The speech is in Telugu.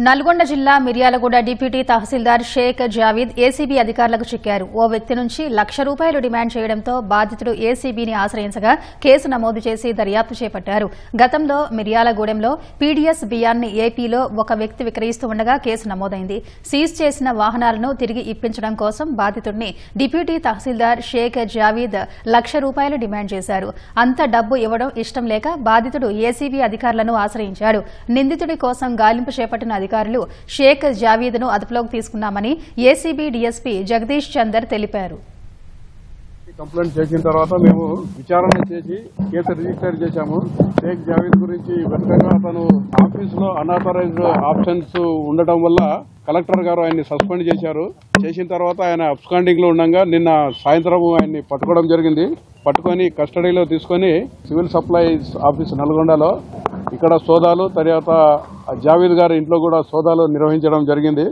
నల్గొండ జిల్లా మిర్యాలగూడ డిప్యూటీ తహసీల్దార్ షేక్ జావీద్ ఏసీబీ అధికారులకు చిక్కారు. ఓ వ్యక్తి నుంచి ₹1,00,000 డిమాండ్ చేయడంతో బాధితుడు ఏసీబీని ఆశ్రయించగా కేసు నమోదు చేసి దర్యాప్తు చేపట్టారు. గతంలో మిర్యాలగూడెంలో పీడీఎస్ బియ్యాన్ని ఏపీలో ఒక వ్యక్తి విక్రయిస్తూ ఉండగా కేసు నమోదైంది. సీజ్ చేసిన వాహనాలను తిరిగి ఇప్పించడం కోసం బాధితుడిని డిప్యూటీ తహసీల్దార్ షేక్ జావీద్ ₹1,00,000 డిమాండ్ చేశారు. అంత డబ్బు ఇవ్వడం ఇష్టం లేక బాధితుడు ఏసీబీ అధికారులను ఆశ్రయించాడు. నిందితుడి కోసం గాలింపు చేపట్టిన అధికారులు షేక్ జావీద్ను అదుపులోకి తీసుకున్నామని ఏసీబీ డీఎస్పీ జగదీష్ చందర్ తెలిపారు. కంప్లైంట్ చేసిన తర్వాత మేము విచారణ చేసి కేసు రిజిస్టర్ చేశాము. షేక్ జావీద్ గురించి వెంటనే అతను ఆఫీసులో అన్ఆథరైజ్డ్ ఆప్షన్స్ ఉండటం వల్ల కలెక్టర్ గారు ఆయన్ని సస్పెండ్ చేశారు. చేసిన తర్వాత ఆయన అబ్స్కాండింగ్ లో ఉండగా నిన్న సాయంత్రం ఆయన్ని పట్టుకోవడం జరిగింది. పట్టుకొని కస్టడీలో తీసుకొని సివిల్ సప్లైస్ ఆఫీస్ నల్గొండలో ఇక్కడ సోదాలు, తర్వాత జావీద్ గారి ఇంట్లో కూడా సోదాలు నిర్వహించడం జరిగింది.